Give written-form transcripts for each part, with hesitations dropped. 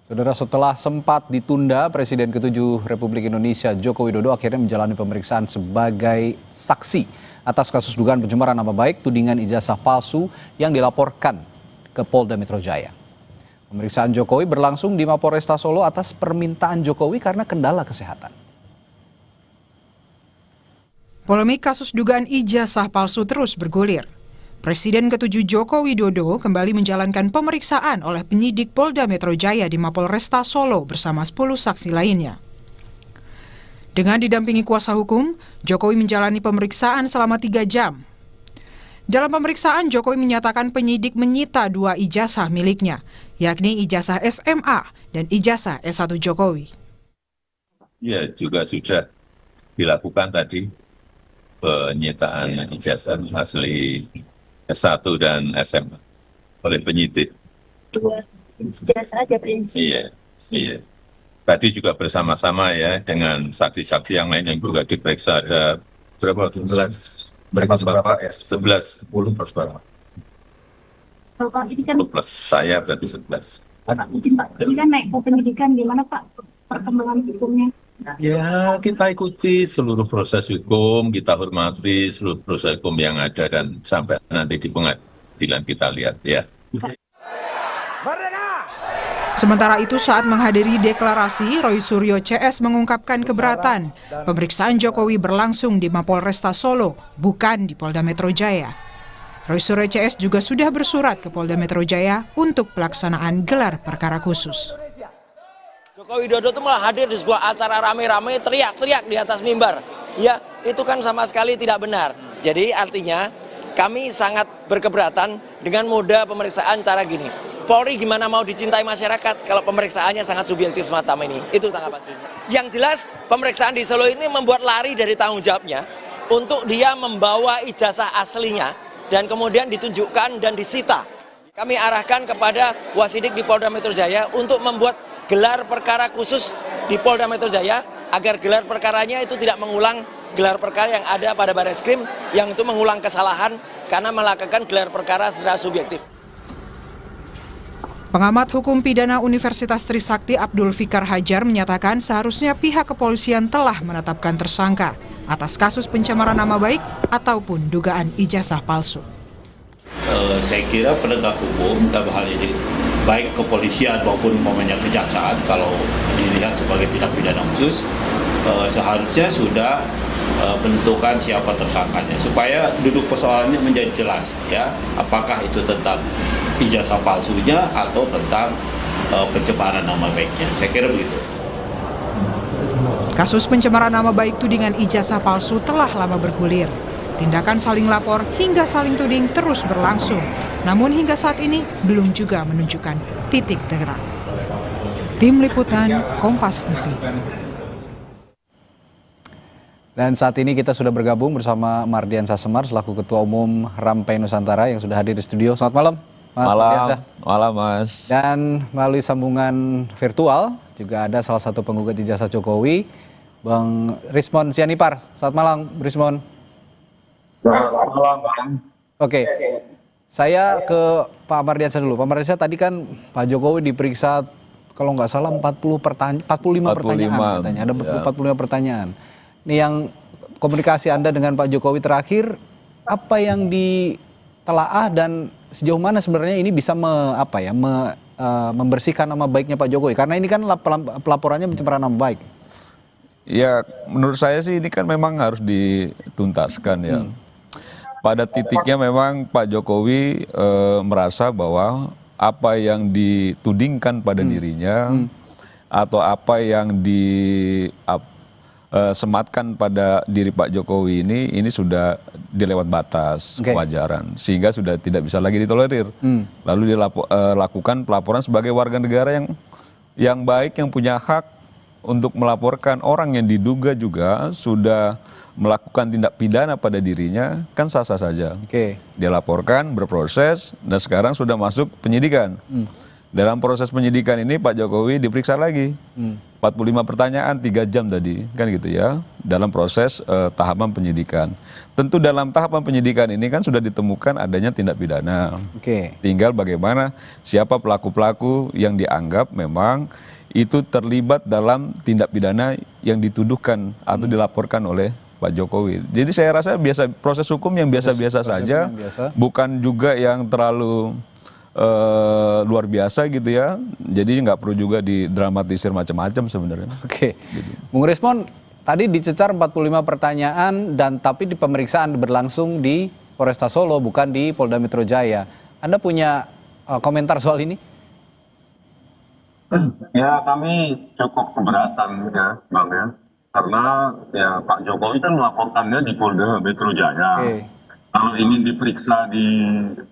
Saudara, setelah sempat ditunda, Presiden ke-7 Republik Indonesia Joko Widodo akhirnya menjalani pemeriksaan sebagai saksi atas kasus dugaan pencemaran nama baik tudingan ijazah palsu yang dilaporkan ke Polda Metro Jaya. Pemeriksaan Jokowi berlangsung di Mapolresta Solo atas permintaan Jokowi karena kendala kesehatan. Polemik kasus dugaan ijazah palsu terus bergulir. Presiden ke-7 Joko Widodo kembali menjalankan pemeriksaan oleh penyidik Polda Metro Jaya di Mapolresta Solo bersama 10 saksi lainnya. Dengan didampingi kuasa hukum, Jokowi menjalani pemeriksaan selama 3 jam. Dalam pemeriksaan, Jokowi menyatakan penyidik menyita 2 ijazah miliknya, yakni ijazah SMA dan ijazah S1 Jokowi. Ya, juga sudah dilakukan tadi penyitaan ijazah asli S1 dan SMA oleh penyidik. 2 ijazah aja prinsip. Iya. Tadi juga bersama-sama ya dengan saksi-saksi yang lain yang juga diperiksa ada berapa? 11. Berapa? 11. 10 plus berapa? Pak, ini kan plus saya berarti 11. Pak, izin Pak, ini kan naik ke penyidikan, gimana Pak perkembangan hukumnya? Ya, kita ikuti seluruh proses hukum, kita hormati seluruh proses hukum yang ada dan sampai nanti di pengadilan kita lihat ya. Sementara itu saat menghadiri deklarasi, Roy Suryo CS mengungkapkan keberatan pemeriksaan Jokowi berlangsung di Mapolresta Solo, bukan di Polda Metro Jaya. Roy Suryo CS juga sudah bersurat ke Polda Metro Jaya untuk pelaksanaan gelar perkara khusus. Joko Widodo itu malah hadir di sebuah acara rame-rame teriak-teriak di atas mimbar. Ya, itu kan sama sekali tidak benar. Jadi artinya kami sangat berkeberatan dengan moda pemeriksaan cara gini. Polri gimana mau dicintai masyarakat kalau pemeriksaannya sangat subjektif semacam ini. Itu tanggapan saya. Yang jelas pemeriksaan di Solo ini membuat lari dari tanggung jawabnya untuk dia membawa ijazah aslinya dan kemudian ditunjukkan dan disita. Kami arahkan kepada Wasidik di Polda Metro Jaya untuk membuat gelar perkara khusus di Polda Metro Jaya agar gelar perkaranya itu tidak mengulang gelar perkara yang ada pada Barreskrim yang itu mengulang kesalahan karena melakukan gelar perkara secara subjektif. Pengamat hukum pidana Universitas Trisakti Abdul Fikar Hajar menyatakan seharusnya pihak kepolisian telah menetapkan tersangka atas kasus pencemaran nama baik ataupun dugaan ijazah palsu. Saya kira penegak hukum dalam hal ini baik kepolisian maupun umpamanya kejaksaan kalau dilihat sebagai tindak pidana khusus seharusnya sudah menentukan siapa tersangkanya supaya duduk persoalannya menjadi jelas ya, apakah itu tentang ijazah palsunya atau tentang pencemaran nama baiknya. Saya kira begitu. Kasus pencemaran nama baik tudingan ijazah palsu telah lama bergulir. Tindakan saling lapor hingga saling tuding terus berlangsung. Namun hingga saat ini belum juga menunjukkan titik terang. Tim Liputan Kompas TV. Dan saat ini kita sudah bergabung bersama Mardian Sasemar selaku Ketua Umum Rampai Nusantara yang sudah hadir di studio. Selamat malam, Mas Mardiansyah. Malam, Mas. Dan melalui sambungan virtual juga ada salah satu penggugat ijazah Jokowi, Bang Rismon Sianipar. Selamat malam, Rismon. Selamat malam, Bang. Oke, saya ke Pak Mardiansyah dulu. Pak Mardiansyah, tadi kan Pak Jokowi diperiksa kalau nggak salah 45 pertanyaan katanya. Ada 45 pertanyaan. Ini yang komunikasi Anda dengan Pak Jokowi terakhir, apa yang ditelaah dan sejauh mana sebenarnya ini bisa membersihkan nama baiknya Pak Jokowi? Karena ini kan pelaporannya pencemaran nama baik. Ya, menurut saya sih ini kan memang harus dituntaskan ya. Pada titiknya memang Pak Jokowi merasa bahwa apa yang ditudingkan pada dirinya atau apa yang sematkan pada diri Pak Jokowi ini sudah dilewat batas kewajaran sehingga sudah tidak bisa lagi ditolerir. Lalu dilakukan pelaporan sebagai warga negara yang baik, yang punya hak untuk melaporkan orang yang diduga juga sudah melakukan tindak pidana pada dirinya, kan sah-sah saja. Dia laporkan, berproses, dan sekarang sudah masuk penyidikan. Dalam proses penyidikan ini Pak Jokowi diperiksa lagi. 45 pertanyaan 3 jam tadi, kan gitu ya. Dalam proses tahapan penyidikan. Tentu dalam tahapan penyidikan ini kan sudah ditemukan adanya tindak pidana. Tinggal bagaimana siapa pelaku-pelaku yang dianggap memang itu terlibat dalam tindak pidana yang dituduhkan atau dilaporkan oleh Pak Jokowi. Jadi saya rasa proses hukum yang biasa-biasa saja, bukan juga yang terlalu luar biasa gitu ya. Jadi nggak perlu juga didramatisir macam-macam sebenarnya. Gitu. Bung Rismon, tadi dicecar 45 pertanyaan tapi di pemeriksaan berlangsung di Polresta Solo bukan di Polda Metro Jaya. Anda punya komentar soal ini? Ya, kami cukup keberatan ya, Bang ya. Karena ya Pak Jokowi kan melaporkannya di Polda Metro Jaya. Kalau ini diperiksa di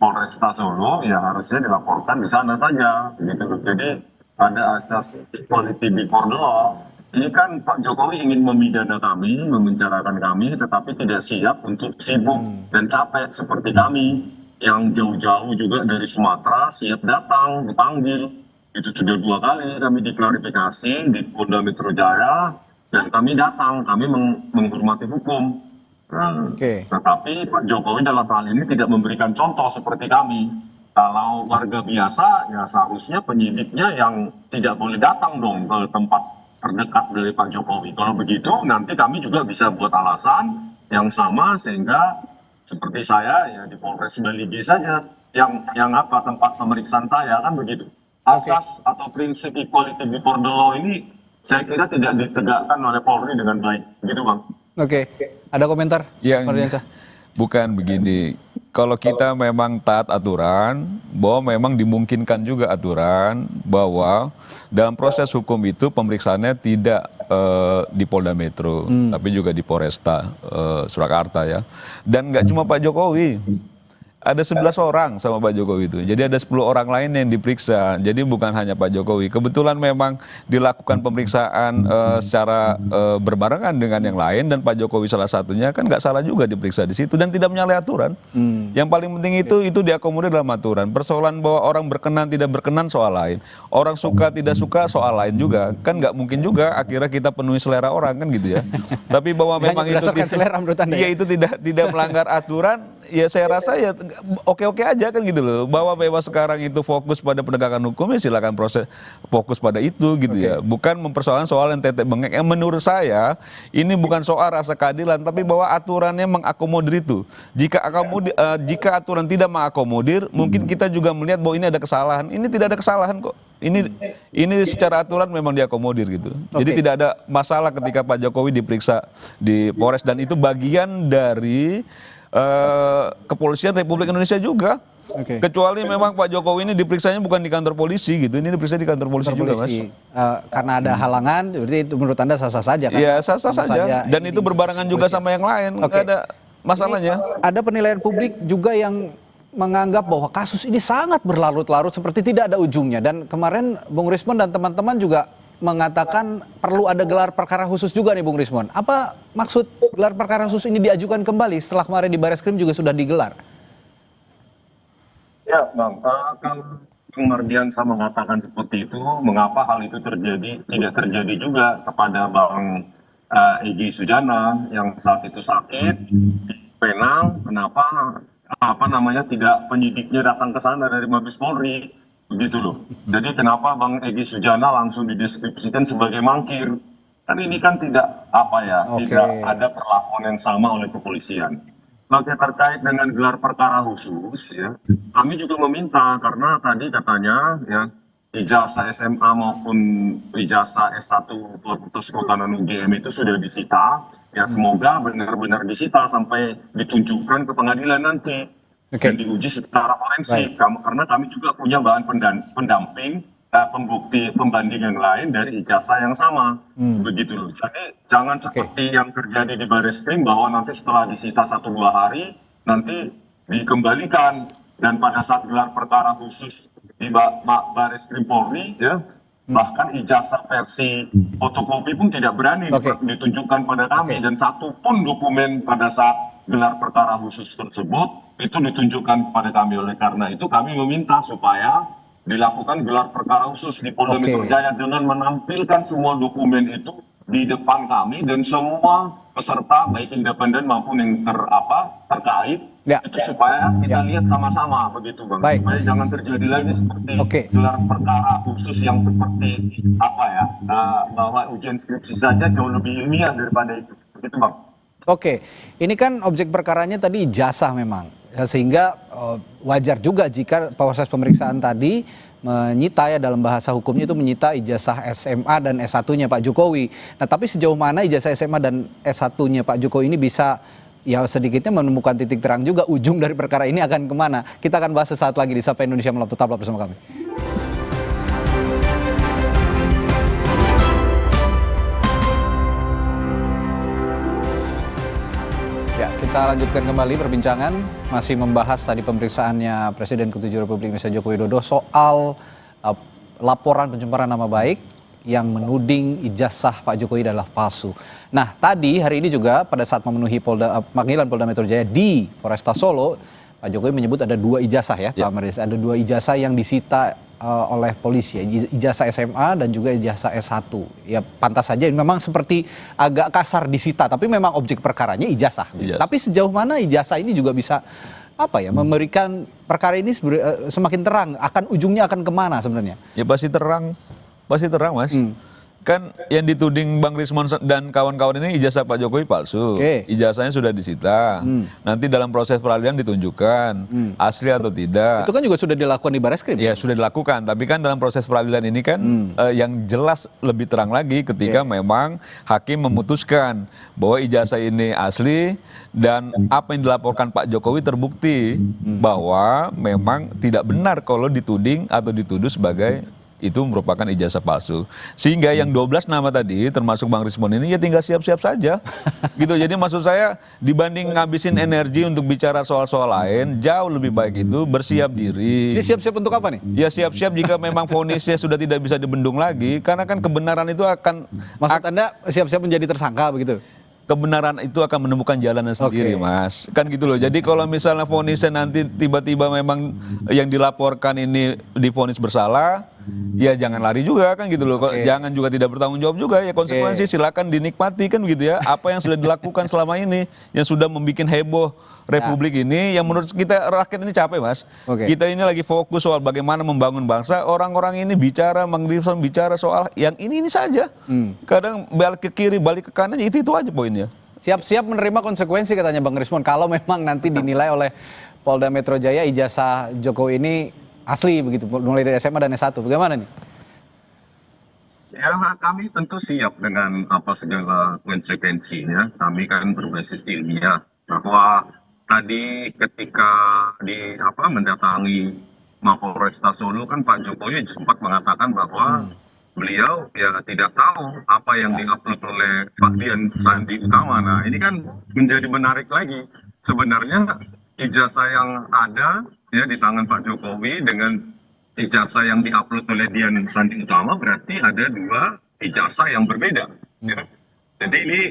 Polresta Solo, ya harusnya dilaporkan di sana saja. Gitu. Jadi pada asas equality before the law, ini kan Pak Jokowi ingin memidana kami, memenjarakan kami, tetapi tidak siap untuk sibuk dan capek seperti kami yang jauh-jauh juga dari Sumatera siap datang, dipanggil. Itu sudah 2 kali kami diklarifikasi di Polda Metro Jaya dan kami datang, kami menghormati hukum. Tetapi Pak Jokowi dalam hal ini tidak memberikan contoh seperti kami. Kalau warga biasa, ya seharusnya penyidiknya yang tidak boleh datang dong ke tempat terdekat dari Pak Jokowi. Kalau begitu, nanti kami juga bisa buat alasan yang sama sehingga seperti saya ya di Polres Baligi saja yang tempat pemeriksaan saya kan begitu. Asas atau prinsip equality before the law ini saya kira tidak ditegakkan oleh Polri dengan baik, gitu Bang. Ada komentar? Bukan begini. Kalau kita memang taat aturan, bahwa memang dimungkinkan juga aturan bahwa dalam proses hukum itu pemeriksaannya tidak di Polda Metro, tapi juga di Polresta Surakarta ya. Dan nggak cuma Pak Jokowi. Ada 11 orang sama Pak Jokowi itu. Jadi ada 10 orang lain yang diperiksa. Jadi bukan hanya Pak Jokowi. Kebetulan memang dilakukan pemeriksaan secara berbarengan dengan yang lain dan Pak Jokowi salah satunya kan nggak salah juga diperiksa di situ dan tidak menyalahi aturan. Yang paling penting itu diakomodir dalam aturan. Persoalan bahwa orang berkenan tidak berkenan soal lain. Orang suka tidak suka soal lain juga. Kan nggak mungkin juga akhirnya kita penuhi selera orang kan gitu ya. Tapi bahwa memang itu tidak melanggar aturan, ya saya rasa ya oke-oke aja kan gitu loh. Bahwa memang sekarang itu fokus pada penegakan hukum, ya silakan fokus pada itu gitu ya. Bukan mempersoalkan soal yang tetek bengek. Yang menurut saya ini bukan soal rasa keadilan, tapi bahwa aturannya mengakomodir itu. Jika aturan tidak mengakomodir, mungkin kita juga melihat bahwa ini ada kesalahan. Ini tidak ada kesalahan kok. Ini secara aturan memang diakomodir gitu. Jadi tidak ada masalah ketika Pak Jokowi diperiksa di Polres dan itu bagian dari Kepolisian Republik Indonesia juga. Kecuali memang Pak Jokowi ini diperiksanya bukan di kantor polisi gitu. Ini diperiksa di kantor polisi juga, Mas. Karena ada halangan, berarti itu menurut Anda sah-sah saja kan? Iya, sah-sah saja. Dan itu berbarengan juga sama yang lain. Nggak ada masalahnya. Ada penilaian publik juga yang menganggap bahwa kasus ini sangat berlarut-larut seperti tidak ada ujungnya. Dan kemarin Bung Rismon dan teman-teman juga mengatakan perlu ada gelar perkara khusus juga nih Bung Rismon. Apa maksud gelar perkara khusus ini diajukan kembali setelah kemarin di Bareskrim juga sudah digelar? Ya Bang, kalau Bung Mardiansa mengatakan seperti itu, mengapa hal itu tidak terjadi juga kepada Bang Egy Sujana yang saat itu sakit di penal, kenapa tidak penyidiknya datang ke sana dari Mabes Polri? Begitu loh. Jadi kenapa Bang Egy Sujana langsung dideskripsikan sebagai mangkir? Kan ini kan tidak tidak ada perlakuan yang sama oleh kepolisian. Maka terkait dengan gelar perkara khusus, ya, kami juga meminta karena tadi katanya ya ijazah SMA maupun ijazah S1 Fakultas Kehutanan UGM itu sudah disita. Ya semoga benar-benar disita sampai ditunjukkan ke pengadilan nanti. Dan diuji secara forensik, karena kami juga punya bahan pendamping, pembukti pembanding yang lain dari ijazah yang sama, begitu loh. Jadi jangan seperti yang terjadi di Bareskrim bahwa nanti setelah disita 1-2 hari, nanti dikembalikan dan pada saat gelar perkara khusus di Bareskrim Polri, ya bahkan ijazah versi fotokopi pun tidak berani ditunjukkan pada kami dan satu pun dokumen pada saat gelar perkara khusus tersebut itu ditunjukkan kepada kami. Oleh karena itu kami meminta supaya dilakukan gelar perkara khusus di Polda Oke. Metro Jaya dengan menampilkan semua dokumen itu di depan kami dan semua peserta baik independen maupun yang terkait Ya. itu supaya kita Ya. lihat sama-sama begitu Bang, Baik. supaya jangan terjadi lagi seperti Oke. gelar perkara khusus yang seperti bahwa ujian skripsi saja jauh lebih ilmiah daripada itu begitu Bang. Oke, ini kan objek perkaranya tadi ijazah memang, sehingga wajar juga jika proses pemeriksaan tadi menyita, ya dalam bahasa hukumnya itu menyita ijazah SMA dan S1-nya Pak Jokowi. Nah, tapi sejauh mana ijazah SMA dan S1-nya Pak Jokowi ini bisa ya sedikitnya menemukan titik terang juga ujung dari perkara ini akan kemana? Kita akan bahas sesaat lagi di Sapa Indonesia Malam. Tetaplah bersama kami. Ya, kita lanjutkan kembali perbincangan, masih membahas tadi pemeriksaannya Presiden ke-7 Republik Indonesia Joko Widodo soal laporan pencemaran nama baik yang menuding ijazah Pak Jokowi adalah palsu. Nah, tadi hari ini juga pada saat memenuhi panggilan Polda Metro Jaya di Polresta Solo, Pak Jokowi menyebut ada 2 ijazah ya, Pak Maris. Ada 2 ijazah yang disita oleh polisi, ya, ijazah SMA dan juga ijazah S1. Ya pantas saja memang seperti agak kasar disita, tapi memang objek perkaranya ijazah. Tapi sejauh mana ijazah ini juga bisa memberikan perkara ini semakin terang, akan ujungnya akan kemana sebenarnya? Ya pasti terang Mas. Kan yang dituding Bang Rismon dan kawan-kawan ini ijazah Pak Jokowi palsu. Ijazahnya sudah disita. Nanti dalam proses peradilan ditunjukkan asli atau tidak. Itu kan juga sudah dilakukan di Barreskrim. Ya sudah dilakukan, tapi kan dalam proses peradilan ini kan yang jelas lebih terang lagi ketika memang hakim memutuskan bahwa ijazah ini asli dan apa yang dilaporkan Pak Jokowi terbukti bahwa memang tidak benar kalau dituding atau dituduh sebagai itu merupakan ijazah palsu. Sehingga yang 12 nama tadi termasuk Bang Rismon ini ya tinggal siap-siap saja. Gitu. Jadi maksud saya dibanding ngabisin energi untuk bicara soal-soal lain, jauh lebih baik itu bersiap diri. Ini siap-siap untuk apa nih? Ya siap-siap jika memang vonisnya sudah tidak bisa dibendung lagi, karena kan kebenaran itu akan... Maksud Anda siap-siap menjadi tersangka begitu? Kebenaran itu akan menemukan jalannya sendiri, Mas. Kan gitu loh. Jadi kalau misalnya vonisnya nanti tiba-tiba memang yang dilaporkan ini divonis bersalah, ya jangan lari juga kan gitu loh. Jangan juga tidak bertanggung jawab juga, ya konsekuensi silakan dinikmati kan gitu ya. Apa yang sudah dilakukan selama ini yang sudah membuat heboh Republik ini, yang menurut kita rakyat ini capek, Mas. Kita ini lagi fokus soal bagaimana membangun bangsa. Orang-orang ini bicara, bicara soal yang ini saja. Kadang balik ke kiri, balik ke kanan, itu aja poinnya. Siap-siap menerima konsekuensi katanya Bang Rismon kalau memang nanti dinilai oleh Polda Metro Jaya ijazah Jokowi ini asli begitu, mulai dari SMA dan S1. Bagaimana nih? Ya, kami tentu siap dengan segala konsekuensinya. Kami kan berbasis ilmiah bahwa tadi ketika mendatangi Mapolresta Solo kan Pak Jokowi sempat mengatakan bahwa beliau ya tidak tahu apa yang diupload oleh Pak Dian Sandi Utama. Nah, ini kan menjadi menarik lagi. Sebenarnya ijazah yang ada ya di tangan Pak Jokowi dengan ijazah yang diupload oleh Dian Sandi Utama berarti ada 2 ijazah yang berbeda. Ya. Jadi ini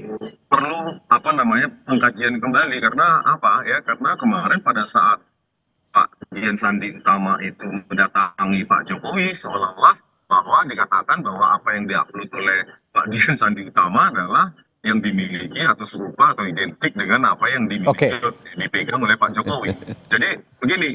perlu pengkajian kembali karena karena kemarin pada saat Pak Dian Sandi Utama itu mendatangi Pak Jokowi seolah-olah bahwa dikatakan bahwa apa yang diupload oleh Pak Dian Sandi Utama adalah yang dimiliki atau serupa atau identik dengan apa yang dimiliki dipegang oleh Pak Jokowi. Jadi begini,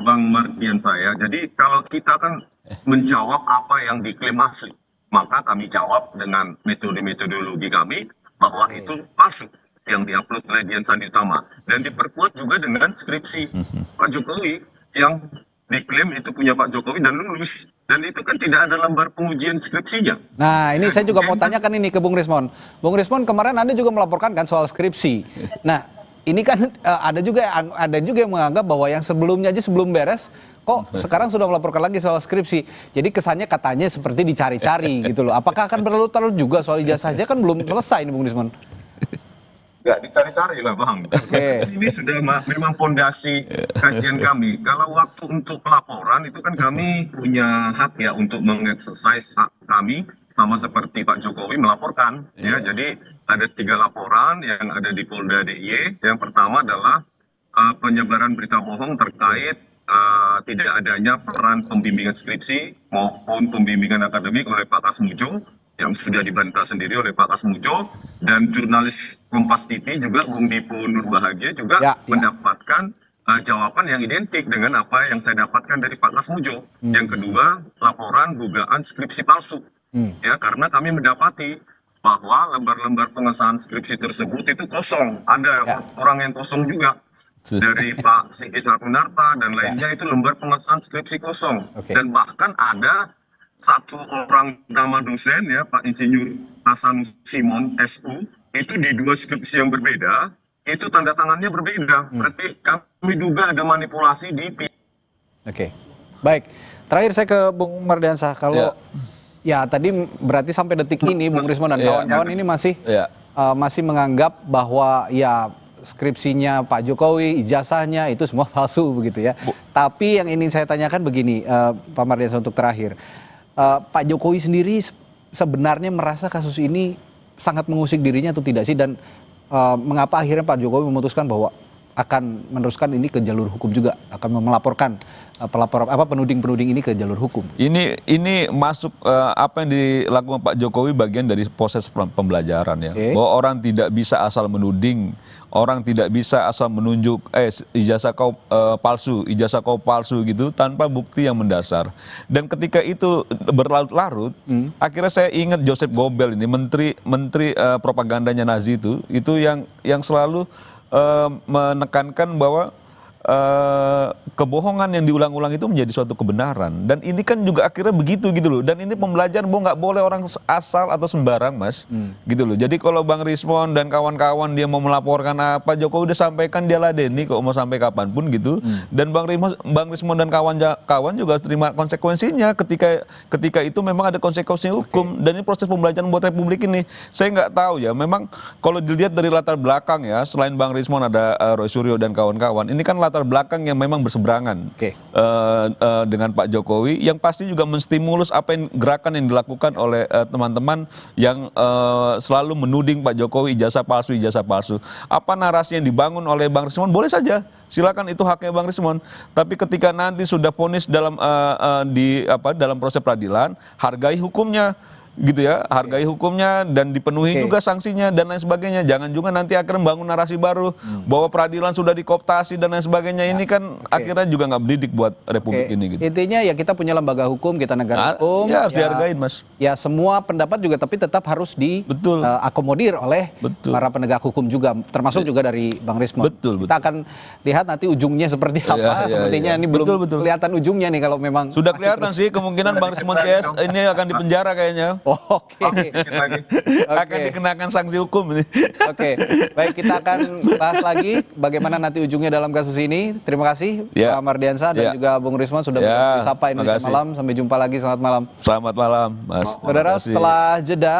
Bang Mardian jadi kalau kita kan menjawab apa yang diklaim asli, maka kami jawab dengan metodologi kami bahwa itu palsu yang diupload oleh Dian Sandi Utama dan diperkuat juga dengan skripsi Pak Jokowi yang diklaim itu punya Pak Jokowi dan lulus, dan itu kan tidak ada lembar pengujian skripsinya. Nah, ini saya juga mau tanyakan ini ke Bung Rismon. Bung Rismon, kemarin Anda juga melaporkan kan soal skripsi. Nah, ini kan ada juga yang menganggap bahwa yang sebelumnya aja sebelum beres kok sekarang sudah melaporkan lagi soal skripsi. Jadi kesannya katanya seperti dicari-cari gitu loh. Apakah akan berlarut-larut juga soal ijazah saja, kan belum selesai ini Bung Rismon? Nggak dicari-cari lah Bang. Ini sudah memang fondasi kajian kami. Kalau waktu untuk pelaporan itu kan kami punya hak ya untuk mengeksersis hak kami sama seperti Pak Jokowi melaporkan. Ya, jadi ada 3 laporan yang ada di Polda DIY. Yang pertama adalah penyebaran berita bohong terkait tidak adanya peran pembimbingan skripsi maupun pembimbingan akademik oleh Pak Kasmujo yang sudah dibantah sendiri oleh Pak Kasmujo, dan jurnalis Kompas TV juga Bung Dipo Nurbahagia juga mendapatkan jawaban yang identik dengan apa yang saya dapatkan dari Pak Kasmujo. Yang kedua, laporan dugaan skripsi palsu. Ya, karena kami mendapati bahwa lembar-lembar pengesahan skripsi tersebut itu kosong. Ada orang yang kosong juga. Dari Pak Sigit Harunarta dan lainnya itu lembar pengesahan skripsi kosong. Dan bahkan ada satu orang nama dosen ya, Pak Insinyur Hasan Simon SU, itu di 2 skripsi yang berbeda, itu tanda tangannya berbeda. Berarti kami duga ada manipulasi di Oke, baik. Terakhir saya ke Bung Mardiansah. Kalau ya tadi berarti sampai detik ini Bung Rismon dan kawan-kawan ini masih menganggap bahwa ya skripsinya Pak Jokowi, ijazahnya itu semua palsu begitu ya. Tapi yang ingin saya tanyakan begini, Pak Mardiansah, untuk terakhir. Pak Jokowi sendiri sebenarnya merasa kasus ini sangat mengusik dirinya atau tidak sih, dan mengapa akhirnya Pak Jokowi memutuskan bahwa akan meneruskan ini ke jalur hukum juga, akan melaporkan penuding-penuding ini ke jalur hukum? Ini masuk apa yang dilakukan Pak Jokowi bagian dari proses pembelajaran ya. Bahwa orang tidak bisa asal menuding, orang tidak bisa asal menunjuk ijazah kau palsu gitu tanpa bukti yang mendasar. Dan ketika itu berlarut-larut, akhirnya saya ingat Joseph Goebbels ini, menteri propagandanya Nazi itu yang selalu menekankan bahwa kebohongan yang diulang-ulang itu menjadi suatu kebenaran. Dan ini kan juga akhirnya begitu gitu loh. Dan ini pembelajaran bahwa nggak boleh orang asal atau sembarang, Mas. Gitu loh. Jadi kalau Bang Rismon dan kawan-kawan dia mau melaporkan apa, Jokowi udah sampaikan, dia ladeni kok mau sampai kapanpun gitu. Dan Bang Rismon dan kawan-kawan juga harus terima konsekuensinya ketika itu memang ada konsekuensi hukum. Dan ini proses pembelajaran buat Republik ini. Saya nggak tahu ya, memang kalau dilihat dari latar belakang ya, selain Bang Rismon ada Roy Suryo dan kawan-kawan, ini kan latar belakang yang memang berseberangan dengan Pak Jokowi, yang pasti juga menstimulus apa yang gerakan yang dilakukan oleh teman-teman yang selalu menuding Pak Jokowi ijazah palsu. Apa narasi yang dibangun oleh Bang Rismon boleh saja, silakan, itu haknya Bang Rismon. Tapi ketika nanti sudah vonis dalam proses peradilan, hargai hukumnya. Gitu ya, hargai hukumnya dan dipenuhi juga sanksinya dan lain sebagainya. Jangan juga nanti akhirnya membangun narasi baru bahwa peradilan sudah dikooptasi dan lain sebagainya. Ini kan akhirnya juga nggak mendidik buat Republik ini. Gitu. Intinya ya kita punya lembaga hukum, kita negara hukum. Ya harus dihargain, Mas. Ya semua pendapat juga tapi tetap harus diakomodir oleh para penegak hukum juga, termasuk juga dari Bang Rismon. Kita akan lihat nanti ujungnya seperti apa. Sepertinya ini belum kelihatan ujungnya nih kalau memang sudah kelihatan sih kemungkinan Bang Rismon CS ini akan dipenjara kayaknya. Akan dikenakan sanksi hukum ini. Baik, kita akan bahas lagi bagaimana nanti ujungnya dalam kasus ini. Terima kasih Pak Mardiansah dan juga Bung Rismon sudah bersama Indonesia Malam. Sampai jumpa lagi, selamat malam. Selamat malam, Mas. Saudara, setelah jeda